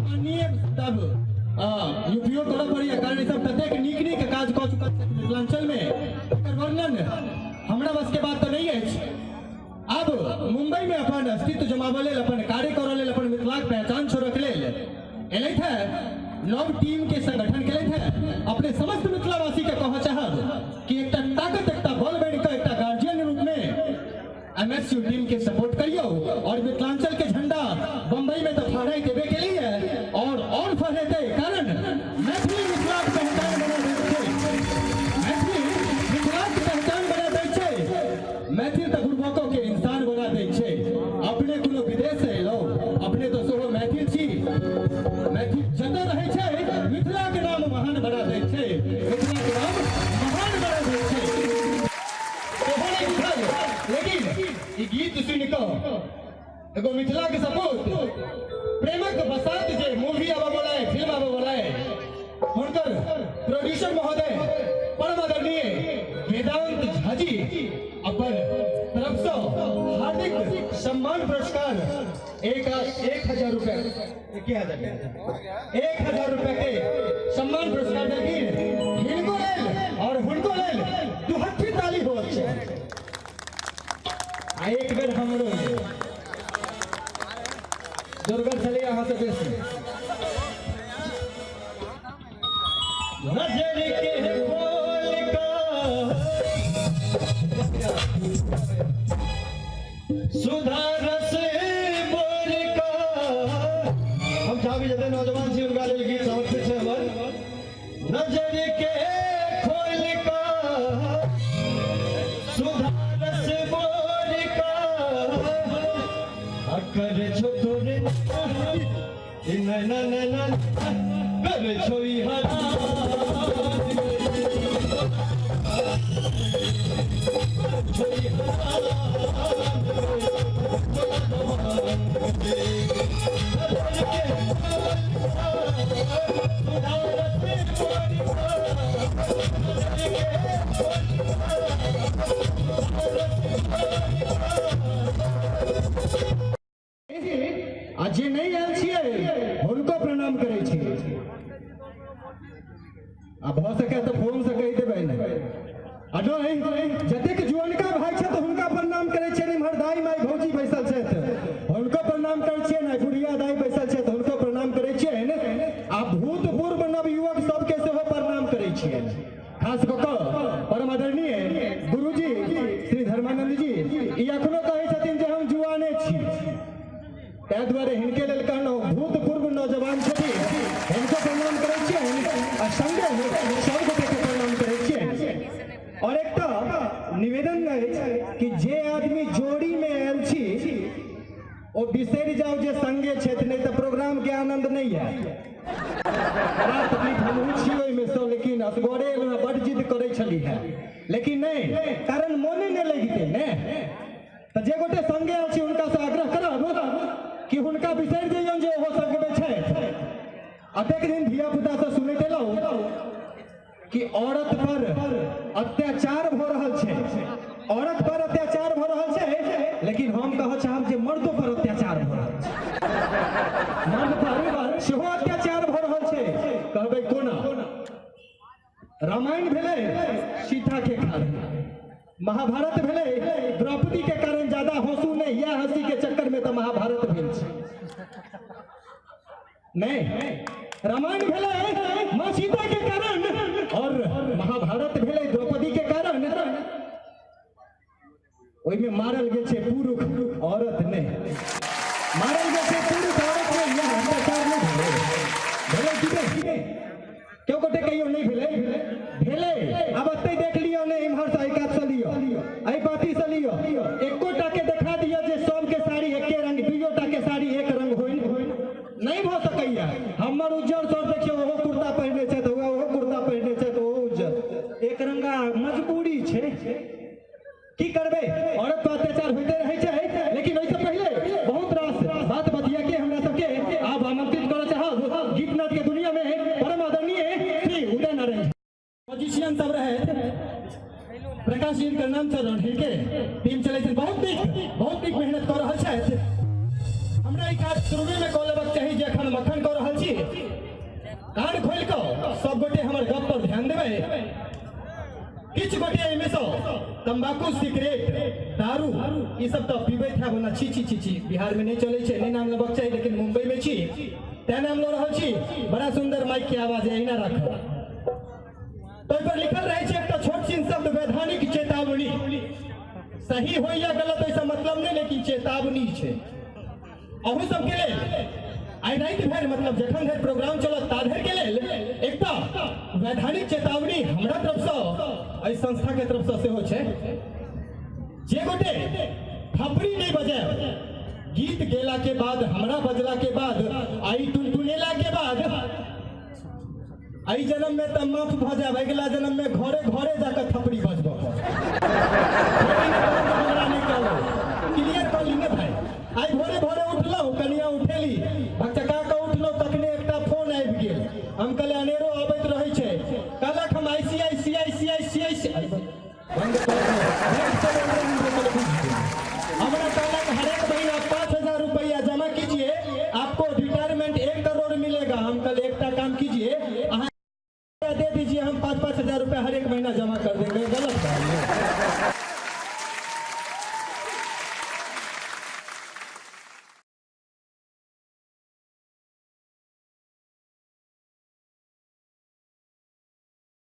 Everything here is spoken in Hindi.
माननीय तब उपयोग करऽ पड़ी कारण सब ततेक नीक नीक काज कऽ चुकल छथि मिथिलांचल में एकर वर्णन हमरा बस के बात तो नहीं है। अब मुंबई में अपन अस्तित्व जमाबऽ लेल अपन कार्य करऽ लेल अपन मिथिलाक पहचान छोड़ऽ के लेल एलैथ है नव टीम के संगठन केलैथ है। अपने समस्त मिथिलावासी के कहऽ चाहब कि एकटा ताकत एकटा बल बनि कऽ एकटा गार्जियन रूप में एमएसयू टीम के सपोर्ट करियो और मिथिलांचल के झंडा बंबई में तो फहराई देबे के लिए और फहरेते कारण मैथिली मिथिलाक पहचान बना दै छै। मैथिली मिथिलाक पहचान बना दै छै। मैथिल तो बुर्बको के इंसान बना दै छै। अपने कोनो विदेश से एलो अपने तो सेहो मैथिल छी। मैथिल जतऽ रहै छै मिथिला के नाम महान बना दै छै। मिथिला के नाम महान बना दै छै। लेकिन ई गीत सुन कऽ एगो मिथिला के सपूत प्रेमक बसात जे मूवी आबऽ वाला है फिल्म आबऽ वाला है हुनकर प्रोड्यूसर महोदय परम आदरणीय वेदांत झा जी अपन तरफ से हार्दिक सम्मान पुरस्कार 1000 रुपए 1000 रुपए के सम्मान पुरस्कार देलखिन। हिनको लेल और हुनको लेल दुहट्ठी ताली होत छै। एक बेर हमरो जोरगर चले यहाँ से बेसी नजर के खोल का सुधार से बोल का हम जहाँ भी जाते नौजवान सी उनका लेल गीत समर्पित है हमारे नजर के खोल का सुधार से बोल का कर छो तोरे ना ना ना ना कर छो हरा जे नहीं आयल छियै हुनको प्रणाम करै छी। अब भऽ सके तो फोन से कहि देबै ने जतेक जुअनका भाई छै तो हुनका प्रणाम करै छियै। इम्हर दाई माई भौजी बैसल छथि हुनको प्रणाम करै छियै ने बुढ़िया दाई बैसल छथि हुनको प्रणाम करै छियै। आ भूतपूर्व नवयुवक सबके सेहो प्रणाम करै छियै। खास कऽ कऽ परम आदरणीय गुरुजी श्री धर्मानंद जी ई अखनो कहै छथिन जे हम जुआने छी ताहि दुआरे हिनके लेल कहलहुँ भूतपूर्व नौजवान छथिन हिनको प्रणाम करै छियनि आ संगे सब गोटे के प्रणाम करै छियनि। और एकटा निवेदन अछि कि जे आदमी जोड़ी में आयल छी ओ बिसरि जाओ जे संगे छथि नहीं तो प्रोग्राम के आनंद नहीं है। बड़ा तकलीफ हमहूँ छी ओहिमे सँ लेकिन असगरे बड़ जिद करै छली है लेकिन नहीं कारण मोने नहीं लगिते ने तो जे गोटे संगे आयल छी हुनका से आग्रह करब कि हुनका बिसरि जइयौ जे ओहो संगमे छथि। अतेक दिन धिया पुता से सुनैत एलहुँ कि औरत पर अत्याचार भऽ रहल छै औरत पर अत्याचार भऽ रहल छै लेकिन हम कहऽ चाहब जे मर्दो पर अत्याचार भऽ रहल छै। मर्द पर सेहो अत्याचार भऽ रहल छै। कहबै कोना? रामायण भेलै सीता के कारण महाभारत भेलै द्रौपदी के कारण ज्यादा हंसू नहीं यह हंसी के चक्कर में तो महाभारत भेल नहीं रामायण भेलै मां सीता के कारण और महाभारत भेलै द्रौपदी के कारण। ओहिमे मारल गेल छै पुरुष औरत नहीं मारल गेल छै पुरुष औरत नहीं यह अत्याचार नहीं भेलै कि नहीं क्यों गोटे कहियो नहीं भेलै अब अत्ते देख लियो ने इम्हर से एक से लियो आई बाती से लियो एकोटा के देखा दियो जे सब के साड़ी एके रंग दुइयोटा के साड़ी एक रंग होइन नहीं भ सकैया। हमर उज्जर सर देखियो ओहो कुर्ता पहिरने छै तो ओहो कुर्ता पहिरने छै तो ओहो उज्जर एक रंगा मजबूरी छै की करबे औरत पर अत्याचार होते रहे छै। लेकिन ओइसे पहले बहुत रास बात बतिया के हमरा सबके आब आमंत्रित करऽ चाहब गीत नाद के दुनिया में परम आदरणीय श्री उदय नारायण म्यूजिशियन सब रहे प्रकाश जी के नाम से रणधीर के टीम चले बहुत नीक मेहनत कर रहा है। हमरा ई काज शुरुए में कऽ लेबाक चाही जे एखन मखन कऽ रहल छी। कान खोलि कऽ सब गोटे हमर गप पर ध्यान देबै। किछु गोटे एहिमे सँ तंबाकू, सिगरेट, दारू ई सब तऽ पीबैत है होना। छी छी छी छी, बिहार में नहीं चले छै, नहीं नाम लेबाक चाही, लेकिन मुंबई में छी तैं नाम लऽ रहल छी। बड़ा सुंदर माइक के आवाज है, अहिना राखब। तो पर लिखल रहे छै एकटा छोट छिन शब्द, वैधानिक चेतावनी। सही हो या गलत ऐसा मतलब नहीं, लेकिन चेतावनी छै अहू सबके लेल। आई राति भर मतलब जखन धरि प्रोग्राम चलत ता धरि के लेल एकटा वैधानिक चेतावनी हमरा तरफ से, एहि संस्था के तरफ से सेहो छै। जे गोटे थपड़ी नहीं बजायब, गीत गेला के बाद, हमरा बजला के बाद, आई टुनटुनेला के बाद, आई जन्म में तऽ माफ भ जायब, अगिला जन्म में घरे घरे जाकर थपड़ी बजब। क्लियर कर लीने भाई। आई भोरे भोरे उठलहुँ, कनिया उठेली, भक्चका के उठलहुँ, तखने एकटा फोन आबि गेल। हम कहले अनेरो